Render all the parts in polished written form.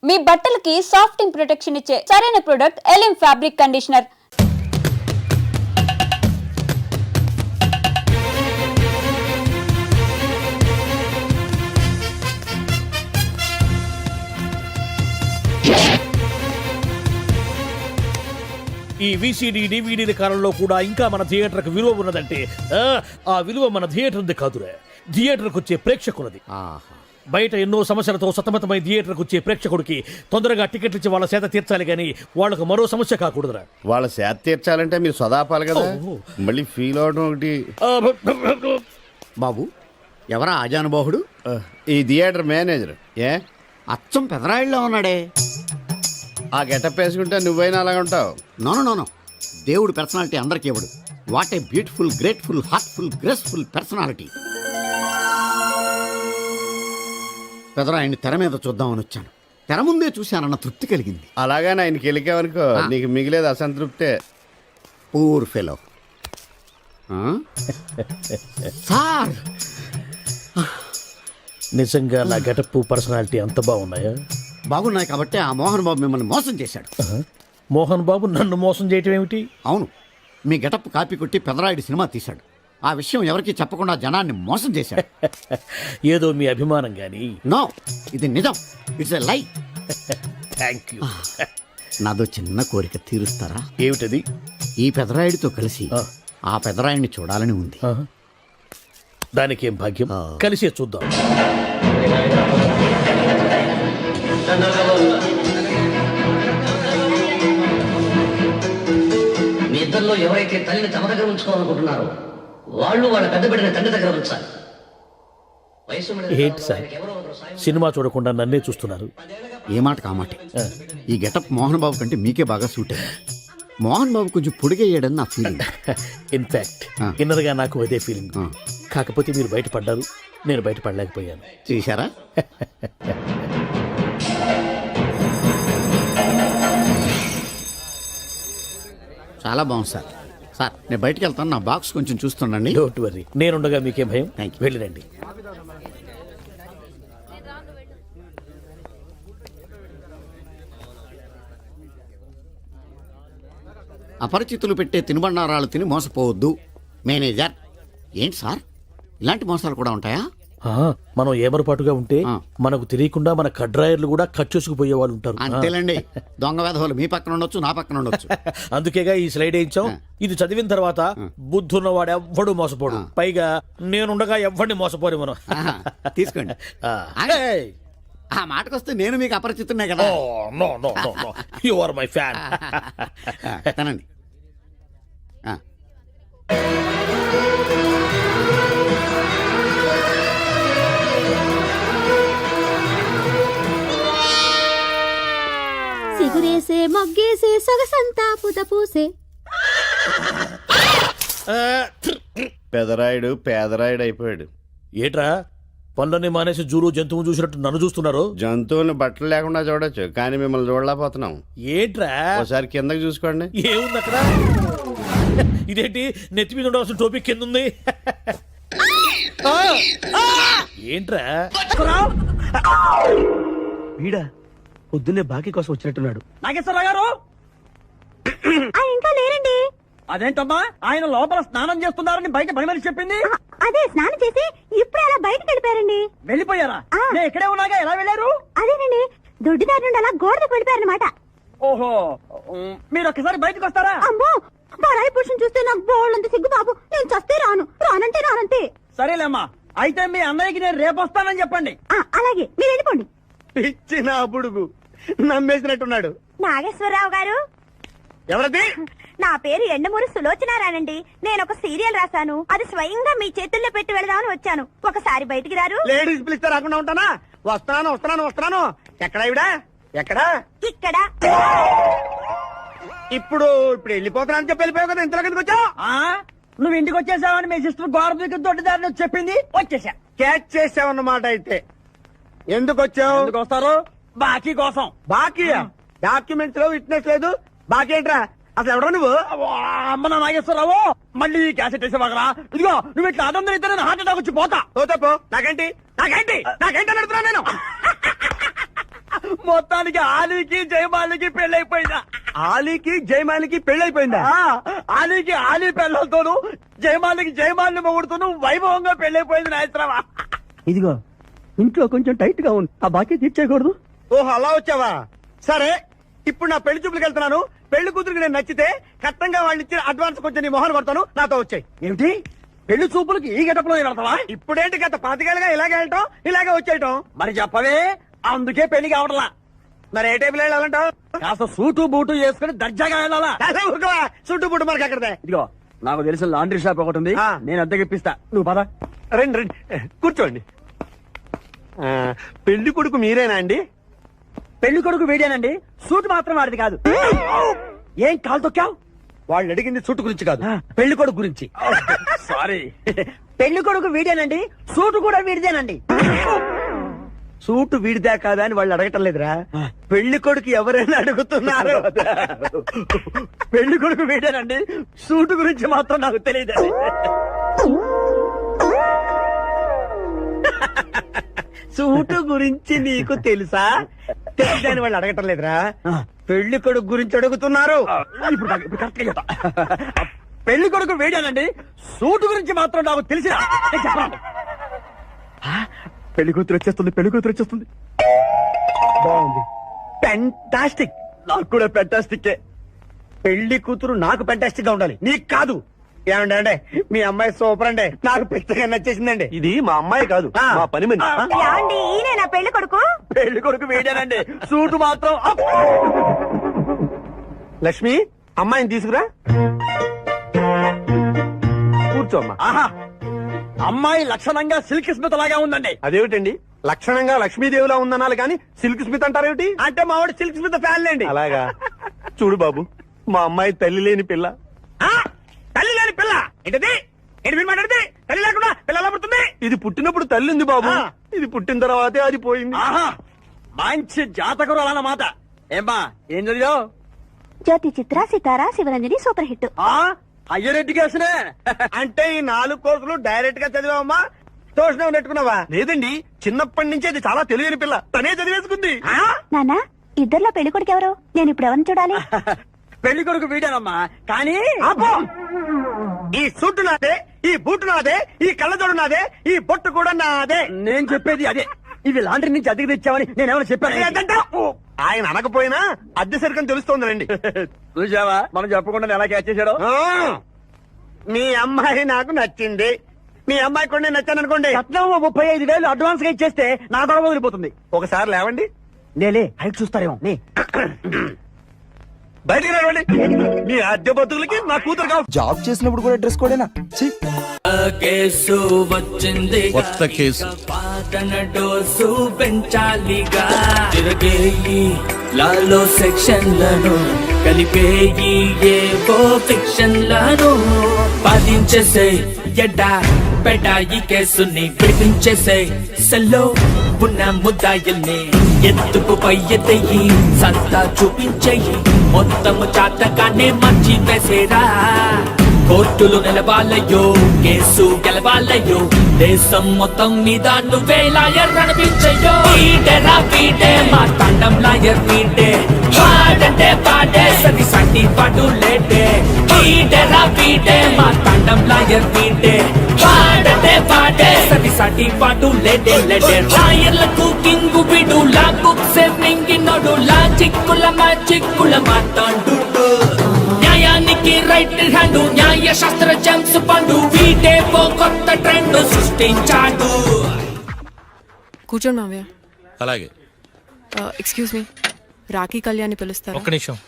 మీ బట్టలకి సాఫ్టింగ్ ప్రొటెక్షన్ ఇచ్చే సరైన ప్రొడక్ట్ ఎలిమ్ ఫ్యాబ్రిక్ కండిషనర్. ఈ విసిడి డివిడీల కాలంలో కూడా ఇంకా మన థియేటర్కి విలువ ఉన్నదంటే ఆ విలువ మన థియేటర్ది కాదురా, థియేటర్కి వచ్చే ప్రేక్షకులది. బయట ఎన్నో సమస్యలతో సతమతమై థియేటర్కి వచ్చే ప్రేక్షకుడికి తొందరగా టికెట్లు ఇచ్చి వాళ్ళ సేత తీర్చాలి కానీ వాళ్ళకు మరో సమస్య కాకూడదురా. వాళ్ళ సేత తీర్చాలంటే మీరు సదాపాలి కదా, మళ్ళీ ఫీల్ అవడం ఒకటి. బాబు ఎవరా ఆజానుబాహుడు? ఈ థియేటర్ మేనేజర్. ఏ అచ్చం పెదరాయిల్లో ఉన్నాడే. ఆ గెటప్ వేసుకుంటే నువ్వైనా అలాగ ఉంటావు. నో దేవుడు పర్సనాలిటీ అందరికీ ఇవ్వడు. What a beautiful, grateful, heartful, graceful personality. పెదరాయిని తెర మీద చూద్దామని వచ్చాను. తెర ముందే చూశానన్న తృప్తి కలిగింది. అలాగని ఆయనకి వెళ్ళికావనుకో నీకు మిగిలేదు అసంతృప్తే. Poor fellow. సార్ నిజంగా నా గెటప్ పర్సనాలిటీ అంత బాగున్నాయా? బాగున్నాయి కాబట్టి ఆ మోహన్ బాబు మిమ్మల్ని మోసం చేశాడు. మోహన్ బాబు నన్ను మోసం చేయటం ఏమిటి? అవును, మీ గెటప్ కాపీ కొట్టి పెదరాయుడు సినిమా తీశాడు. ఆ విషయం ఎవరికి చెప్పకుండా జనాన్ని మోసం చేశాడు. ఏదో మీ అభిమానం గాని. నో, ఇది నిజం. ఇట్స్ ఎ లై. Thank you. నాదో చిన్న కోరిక తీరుస్తారా? ఏమిటది? ఈ పెదరాయుడితో కలిసి ఆ పెదరాయుడిని చూడాలని ఉంది. దానికేం భాగ్యం, కలిసే చూద్దాం. మీ ఇద్దరిలో ఎవరైతే తల్లిని తమ దగ్గర ఉంచుకోవాలనుకుంటున్నారో వాళ్ళు వాళ్ళ పెద్ద బిడ్డని తండ్రి దగ్గర ఉంచాలి. ఏంటి సార్, సినిమా చూడకుండా నన్నే చూస్తున్నారు? ఏ మాట కామాటే. ఈ గెటప్ మోహన్ బాబు కంటే మీకే బాగా సూట్ అయ్యింది. మోహన్ బాబు కొంచెం పొడిగయ్యాడని నా ఫీలింగ్. ఇన్ఫాక్ట్ ఇన్నర్గా నాకు అదే ఫీలింగ్. కాకపోతే మీరు బయటపడ్డారు, నేను బయటపడలేకపోయాను. చూశారా? చాలా బాగుంది సార్. సార్ నేను బయటికి వెళ్తాను, నా బాక్స్ కొంచెం చూస్తుండండి. డోంట్ వరీ, నేనుండగా మీకేం భయం. Thank you. వెళ్ళిరండి. అపరిచితులు పెట్టే తినుబండారాలు తిని మోసపోవద్దు. మేనేజర్. ఏంటి సార్, ఇలాంటి మోసాలు కూడా ఉంటాయా? మనం ఏమరపాటుగా ఉంటే మనకు తెలియకుండా మన కడ్రాయర్లు కూడా కట్ చేసుకుపోయే వాళ్ళు ఉంటారు. అంతేలేండి, దొంగ వేధవులు మీ పక్కన ఉండొచ్చు, నా పక్కన ఉండొచ్చు. అందుకేగా ఈ స్లైడ్ వేయించాం. ఇది చదివిన తర్వాత బుద్ధున్నవాడు ఎవ్వడు మోసపోడు. పైగా నేనుండగా ఎవ్వడిని మోసపోరు మనం. తీసుకోండి. ఆ మాటకొస్తే నేను మీకు అపరిచితున్నే కదా. No no no no, you are my fan. తనండి. సిగురేసే మొగ్గేసే సొగసంతా పుత పూసే. పెదరాయుడు పేదరాయుడు అయిపోయాడు. ఏట్రా పనులన్నీ మానేసి జూలు జంతువు చూసినట్టు నన్ను చూస్తున్నారు? జంతువుని బట్టలు లేకుండా చూడొచ్చు, కానీ మిమ్మల్ని చూడలేకపోతున్నాం. ఏట్రా? ఒకసారి కిందకి చూసుకోండి. ఏముంది అక్కడ? ఇదేంటి నెత్తి మీద ఉండవలసిన టోపీ కింద ఉంది? ఏంట్రా? వీడా పొద్దున్నే బాకీ కోసం వచ్చినట్టున్నాడు. నాగేశ్వరరావు గారు ఇంకా లేరండి. అదేంటమ్మా, ఆయన లోపల స్నానం చేస్తున్నారని బయట పని మనిషి చెప్పింది. అదే స్నానం చేసి ఇప్పుడు అలా బయటకు వెళ్ళిపోయారండి. వెళ్ళిపోయారా? నేను ఇక్కడే ఉన్నాగా, ఎలా వెళ్ళారు? అదేనండి, దొడ్డిదారి నుండి అలా గోడకు వెళ్ళిపోయారనమాట. ఓహో, మీరు ఒక్కసారి బయటకు వస్తారా? అమ్మో, బడాయి పురుషుని చూస్తే నాకు బోళ్ళంత సిగ్గు బాబు. నేను చస్తే రాను, రానంటే రానంతే. సరేలేమ్మా, అయితే మీ అన్నయ్యకి నేను రేపు వస్తానని చెప్పండి. అలాగే, మీరు వెళ్ళిపోండి. ఇచ్చిన బుడుగు నమ్మేసినట్టున్నాడు. నాగేశ్వరరావు గారు. ఎవరది? నా పేరు ఎండమూరి సులోచనారానండి. నేను ఒక సీరియల్ రాశాను, అది స్వయంగా మీ చేతుల్లో పెట్టి వెళదామని వచ్చాను. ఒకసారి బయటికి రారు? లేడీస్ పిలిస్తే రాకుండా ఉంటానా? వస్తాను వస్తున్నాను వస్తున్నాను. ఎక్కడా ఇవిడా? ఎక్కడా? ఇక్కడ. ఇప్పుడు వెళ్ళిపోతున్నా అని చెప్పి వెళ్ళిపోయావు కదా, ఇంతలో కిందకి వచ్చావు. నువ్వు ఇంటికి వచ్చేసావని మీ సిస్టర్ గోడ దూకి దొడ్డిదారిని వచ్చి చెప్పింది, వచ్చేసా. క్యాచ్ చేసావన్నమాట. అయితే ఎందుకు వచ్చావు? ఎందుకు వస్తారు? బాకీ కోసం. బాకీ? డాక్యుమెంట్స్ లో విట్నెస్ లేదు, బాకీ ఏంట్రా? అసలు ఎవడో నువ్వు? అమ్మ నా నాగేశ్వరరావు, మళ్ళీ క్యాసెట్ వేసేవాగరా? ఇదిగో నువ్వు ఇట్లా అదొందరు ఇద్దరు హార్ట్ అటాక్ వచ్చి పోతా. పోతే పో, నాకేంటి నాకేంటి నాకేంటి అని అడుగుతున్నా నేను. మొత్తానికి ఆలీకి జయమాలికి పెళ్ళైపోయిందా? ఆలీకి జయమాలికి పెళ్ళైపోయిందా? ఆలీకి ఆలీ పెళ్ళతోను, జయమాలికి జయమాలిని మొగుడుతోను వైభవంగా పెళ్ళైపోయింది నాయత్రమా. ఇదిగో ఇంట్లో కొంచెం టైట్ గా ఉంది, ఆ బాకీ తీర్చేయకూడదు. ఓహో అలా వచ్చావా? సరే, ఇప్పుడు నా పెళ్లి చూపులకు వెళ్తున్నాను. పెళ్లి కూతురికి నేను నచ్చితే కట్టంగా వాళ్ళు ఇచ్చిన అడ్వాన్స్ కొంచెం నీ మొహన్ కొడతాను, నాతో వచ్చాయి. ఏమిటి పెళ్లి చూపులకి ఈ గెటప్ లో వెళ్తావా? ఇప్పుడేంటి గత పాతికేళ్ళగా ఇలాగే వెళ్ళటం, ఇలాగే వచ్చేయటం. మరి చెప్పవే, అందుకే పెళ్లి కావట్లా. మరి ఏ టైపులో వెళ్ళాలంటావు? కాస్త సూటు బూటు వేసుకుని దర్జాగా వెళ్ళాలా? చుట్టుపుట్టు మనకి అక్కడదే. ఇదిగో నాకు తెలిసిన లాండ్రీ షాప్ ఒకటి ఉంది, ఆ. నేను అద్దెకి ఇప్పిస్తా, నువ్వు పద. రండి రండి కూర్చోండి. పెళ్లి కొడుకు మీరేనా అండి? పెళ్లి కొడుకు వీడేనండి, సూట్ మాత్రం వాడిది కాదు. ఏం కాలు తొక్కావు? వాళ్ళు అడిగింది చుట్టు గురించి కాదు, పెళ్లి కొడుకు గురించి. సారీ. పెళ్లి కొడుకు వీడేనండి, సూటు కూడా వీడిదేనండి. సూటు వీడిదా కాదా అని వాళ్ళు అడగటం లేదురా, పెళ్లి కొడుకు ఎవరైనా అడుగుతున్నారు. పెళ్లి కొడుకు వీడేనండి, సూటు గురించి మాత్రం నాకు తెలియదు. సూటు గురించి నీకు తెలుసా? తెలుసా అని వాళ్ళు అడగటం లేదురా, పెళ్లి కొడుకు గురించి అడుగుతున్నారు. ఇప్పుడు కరెక్ట్ గా చెప్తా. పెళ్లి కొడుకు వీడేనండి, సూటు గురించి మాత్రం నాకు తెలిసిన. పెళ్లి కూతురు వచ్చేస్తుంది, పెళ్లి కూతురు వచ్చేస్తుంది. బాగుంది, పెంటాస్టిక్. నాకు కూడా పెంటాస్టిక్. పెళ్లి కూతురు నాకు పెంటాస్టిక్ గా ఉండాలి, నీకు కాదు. ఏమండి అంటే మీ అమ్మాయి సూపర్ అండి, నాకు పెద్దగా నచ్చేసిందండి. ఇది మా అమ్మాయి కాదు, మా పని మనిషి. ఏమండి ఈయన నా పెళ్లి కొడుకు? పెళ్లి కొడుకు వీడేనండి, సూటు మాత్రం అప్. లక్ష్మి, అమ్మాయిని తీసుకురా, కూర్చోమ్మా. ఆహా, అమ్మాయి లక్షణంగా సిల్క్ స్మిత్ లాగా ఉందండి. అదేమిటండి లక్షణంగా లక్ష్మీదేవిలా ఉందనాలి కానీ సిల్క్ స్మిత్ అంటారేమిటి? అంటే మా వాడు సిల్క్ స్మిత్ ఫ్యాన్ లేండి. అలాగా చూడు బాబు, మా అమ్మాయి తల్లి లేని పిల్ల. తల్లి లేని పిల్ల ఏంటది? ఏంటి మీరు మాట్లాడితే? తల్లి లేకుండా పిల్ల ఎలా పుడుతుంది? ఇది పుట్టినప్పుడు తల్లి ఉంది బాబు, ఇది పుట్టిన తర్వాతే అది పోయింది. ఆహా, మంచి జాతకుడు అన్నమాట. ఏమ్మా ఏం చదివావు? జ్యోతి చిత్ర సితారా శివరంజని సూపర్ హిట్. హయ్యర్ ఎడ్యుకేషనే. అంటే ఈ 4 కోర్సులు డైరెక్ట్ గా చదివామా, ట్యూషన్ నెట్టుకున్నావా? లేదండి, చిన్నప్పటి నుంచి అది చాలా తెలియని పిల్ల, తనే చదివేసుకుంది. నానా ఇద్దర్లో పెళ్లి కొడుకు ఎవరు? నేను ఇప్పుడు ఎవరిని చూడాలి? పెళ్లి కొడుకు వీడానమ్మా, కానీ ఆపో! ఈ సూటు నాదే, ఈ బూటు నాదే, ఈ కళ్ళజోడు నాదే, ఈ బొట్టు కూడా నాదే. నేను చెప్పేది అదే. ఇవి లాండ్రీ నుంచి అద్దెకి తెచ్చావని నేనేమైనా చెప్పాను? ఏదంటావ్? ఆయన అనకపోయినా అద్దె సరికని తెలుస్తోందండి. చూసావా మనం చెప్పకుండా ఎలా క్యాచ్ చేశాడో. మీ అమ్మాయి నాకు నచ్చింది, మీ అమ్మాయి కూడా నేను నచ్చాను అనుకోండి. కట్నం 35,000 అడ్వాన్స్ గా ఇచ్చేస్తే నా గొడవ వదిలిపోతుంది. ఒకసారి లేవండి, నేలే హైట్ చూస్తారేమో. బయటికి రావండి. మీ అద్దె బతుకులకి నా కూతురు కావాలి. జాబ్ చేసినప్పుడు కూడా డ్రెస్ కోడేనా? కేసు వచ్చింది, కొత్త కేసు. పాటన డోసు పెంచాలిగా. తిరగేయి లాలో సెక్షన్లను, కలిపేయి ఏవో ఫిక్షన్లను. బాధించేసే ఎడ్డా పెడా ఈ కేసుని విడిపించేసే. సెల్లో ఉన్న ముద్దాయిల్ని ఎత్తుకు పై ఎత్తయి, సంతా చూపించేయి. మొత్తము చాతకానే మంచి వేసేరా. కోర్టులు నిలవాలయ్యో, కేసు గెలవాలయ్యో. దేశం మొత్తం మీద నువ్వే లాయర్ నడిపించయ్యో. వీడేరా వీడే మా తండం లాయర్ వీడే. పాడంటే పాడే సరి సంటి పాటు లేటే. వీడేరా వీడే మా తండం లాయర్ వీడే. పాడంటే పాడే సరి సంటి పాటు లేటే లేటే. లాయర్లకు కింగు విడు, లా బుక్స్ మింగినోడు. లా చిక్కుల మా చిక్కుల మాట్లాడు. న్యాయానికి రైట్ హ్యాండ్, న్యాయ శాస్త్ర జేమ్స్ పండు. వీడే ఓ కొత్త ట్రెండ్ సృష్టించాడు. కూర్చోండి మావయ్య. అలాగే. ఎక్స్క్యూజ్ మీ, రాఖీ కళ్యాణి పిలుస్తారు. ఒక్క నిమిషం.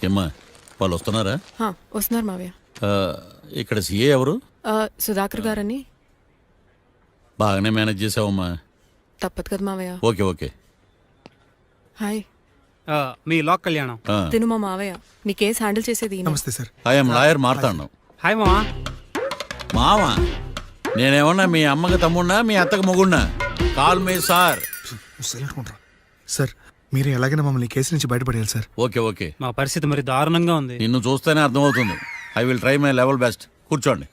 ఏమ్మా వాళ్ళు వస్తున్నారా? వస్తున్నారు మావయ్య. ఇక్కడ సీఏ ఎవరు? సుధాకర్ గారని. బాగానే మేనేజ్ చేసావమ్మా. తప్పదు కదా మావయ్య. Okay okay. హాయ్, మీ లాక్ కళ్యాణం. తిను మా మావయ్య. మీ కేసు హ్యాండిల్ చేసేది ఈయన. నమస్తే sir. I'm lawyer Marthandam. Hi మావా. మావా నేనేమన్నా మీ అమ్మకి తమ్ముడినా, మీ అత్తకి మొగుడినా? కాల్ మీ సార్. సార్ మీరు ఎలాగైనా మమ్మల్ని ఈ కేసు నుంచి బయటపడేయాలి సార్. Okay okay. మా పరిస్థితి మరి దారుణంగా ఉంది. నిన్ను చూస్తేనే అర్థమవుతుంది. I will try my level best. కూర్చోండి.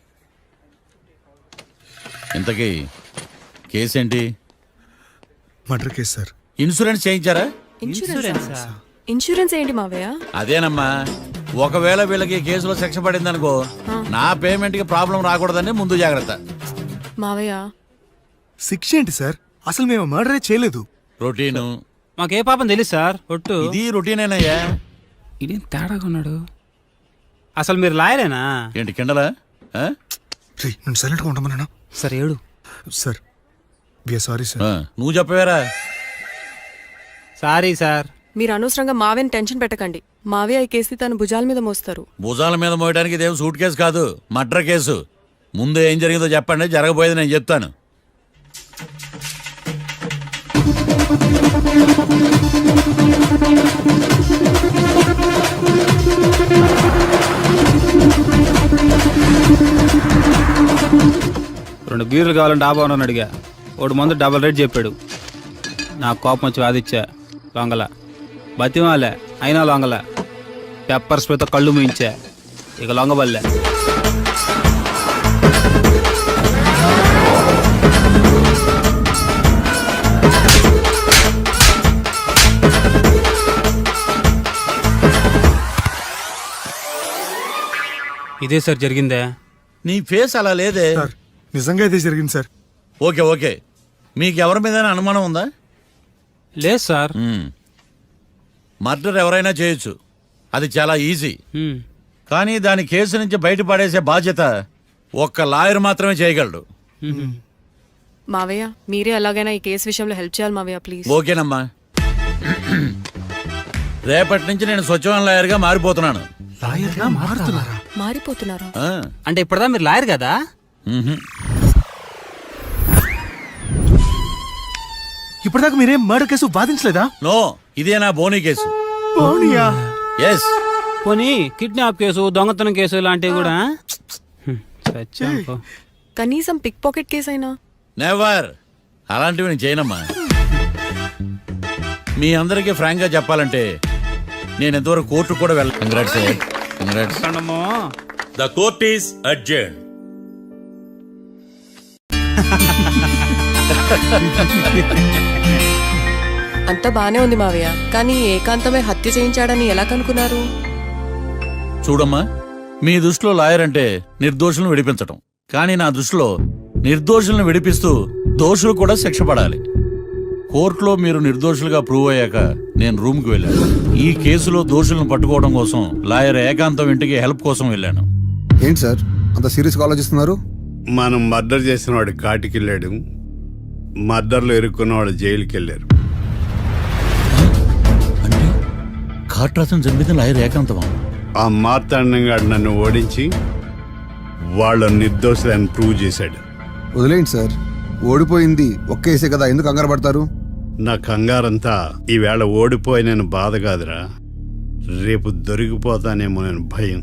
ఇంతకీ కేసేంటి? Murder case sir. ఇన్సూరెన్స్ చేయించారా? ఇన్సూరెన్స్ ఏంటి మావయ్య? అదేనమ్మా, ఒకవేళ వీళ్ళకి కేసులో శిక్ష పడిందనుకో, నా పేమెంట్ కి ప్రాబ్లం రాకూడదని ముందు జాగ్రత్త. మావయ్య శిక్ష ఏంటి సార్? అసలు మేము మర్డరే చేయలేదు. రొటీను. మాకే పాపం తెలుసు సార్. ఒట్టు ఇది రొటీనేనయ్యా. ఇదేం తేడాగా ఉన్నాడు. అసలు మీరు లాయరేనా? ఏంటి కిండలా? నేను సైలెంట్గా ఉండమన్నా సార్ ఏడు సార్. Sorry sir. నువ్వు చెప్పవేరా? Sorry sir. మీరు అనవసరంగా మావయ్యని టెన్షన్ పెట్టకండి. మావయ్య ఈ కేసు తన భుజాల మీద మోస్తారు. భుజాల మీద మోయడానికి ఇదేం సూట్ కేసు కాదు, మర్డర్ కేసు. ముందు ఏం జరిగిందో చెప్పండి, జరగబోయేది నేను చెప్తాను. రెండు బీర్లు కావాలని డాబా అని అడిగా. ఒకడు మందు డబల్ రేట్ చెప్పాడు. నాకు కోపం వచ్చి వాదిచ్చా. లొంగల బతిమాలే, అయినా లొంగల. పెప్పర్ స్ప్రేతో కళ్ళు మూయించా. ఇక లొంగబల్లే. ఇదే సార్ జరిగిందే. నీ ఫేస్ అలా లేదే. సార్ నిజంగా ఇదే జరిగింది సార్. ఓకే ఓకే, మీకు ఎవరి మీద అనుమానం ఉందా? లేదు సార్. మర్డర్ ఎవరైనా చేయొచ్చు, అది చాలా ఈజీ. కానీ దాని కేసు నుంచి బయటపడేసే బాధ్యత ఒక్క లాయర్ మాత్రమే చేయగలడు. మావయ్య మీరే ఎలాగైనా ఈ కేసు విషయంలో హెల్ప్ చేయాలి మావయ్య ప్లీజ్. ఓకేనమ్మా. రేపటి నుంచి నేను స్వచ్ఛమైన లాయర్గా మారిపోతున్నాను. మారిపోతున్నారా? అంటే ఇప్పటిదా మీరు లాయర్ కదా? ఇప్పటిదాకా మీరేం మర్డర్ కేసు వాదించలేదా? నో, ఇదే నా బోనీ కేసు. ఎస్. పోనీ కిడ్నాప్ కేసు, దొంగతనం కేసు ఇలాంటివి కూడా. కనీసం పిక్ పాకెట్ కేసు అయినా? నెవర్. అలాంటివి నేను చేయనమ్మా. మీ అందరికీ ఫ్రాంక్ గా చెప్పాలంటే నేను ఎంతవరకు కోర్టు కూడా వెళ్ళాను. Congrats. Congrats. The court is adjourned. అంతా బానే ఉంది మావయ్య, కానీ ఏకాంతమే హత్య చేయించాడని ఎలా కనుక్కున్నారు? చూడమ్మా, మీ దృష్టిలో లాయర్ అంటే నిర్దోషులను విడిపించటం, కానీ నా దృష్టిలో నిర్దోషులను విడిపిస్తూ దోషులు కూడా శిక్ష పడాలి. కోర్టులో మీరు నిర్దోషులుగా ప్రూవ్ అయ్యాక నేను రూమ్కి వెళ్ళాను. ఈ కేసులో దోషులను పట్టుకోవడం కోసం లాయర్ ఏకాంతం ఇంటికి హెల్ప్ కోసం వెళ్ళాను. ఏంటి సార్ అంత సీరియస్గా ఆలోచిస్తున్నారు? మనం మర్డర్ చేసిన వాడు కాటికి వెళ్ళాడు, మర్డర్లో ఇరుక్కున్న వాడు జైలుకి వెళ్ళారు. అంటే కాట్రాసం చంపితే లాయర్ ఏకాంతమా? ఆ మార్తాండంగా నన్ను ఓడించి వాళ్ళ నిర్దోషులని ప్రూవ్ చేశాడు. వదిలేండి సార్, ఓడిపోయింది ఒక్కేసే కదా, ఎందుకు కంగారు పడతారు? నా కంగారంతా ఈవేళ ఓడిపోయి నేను బాధ కాదురా, రేపు దొరికిపోతానేమో నేను భయం.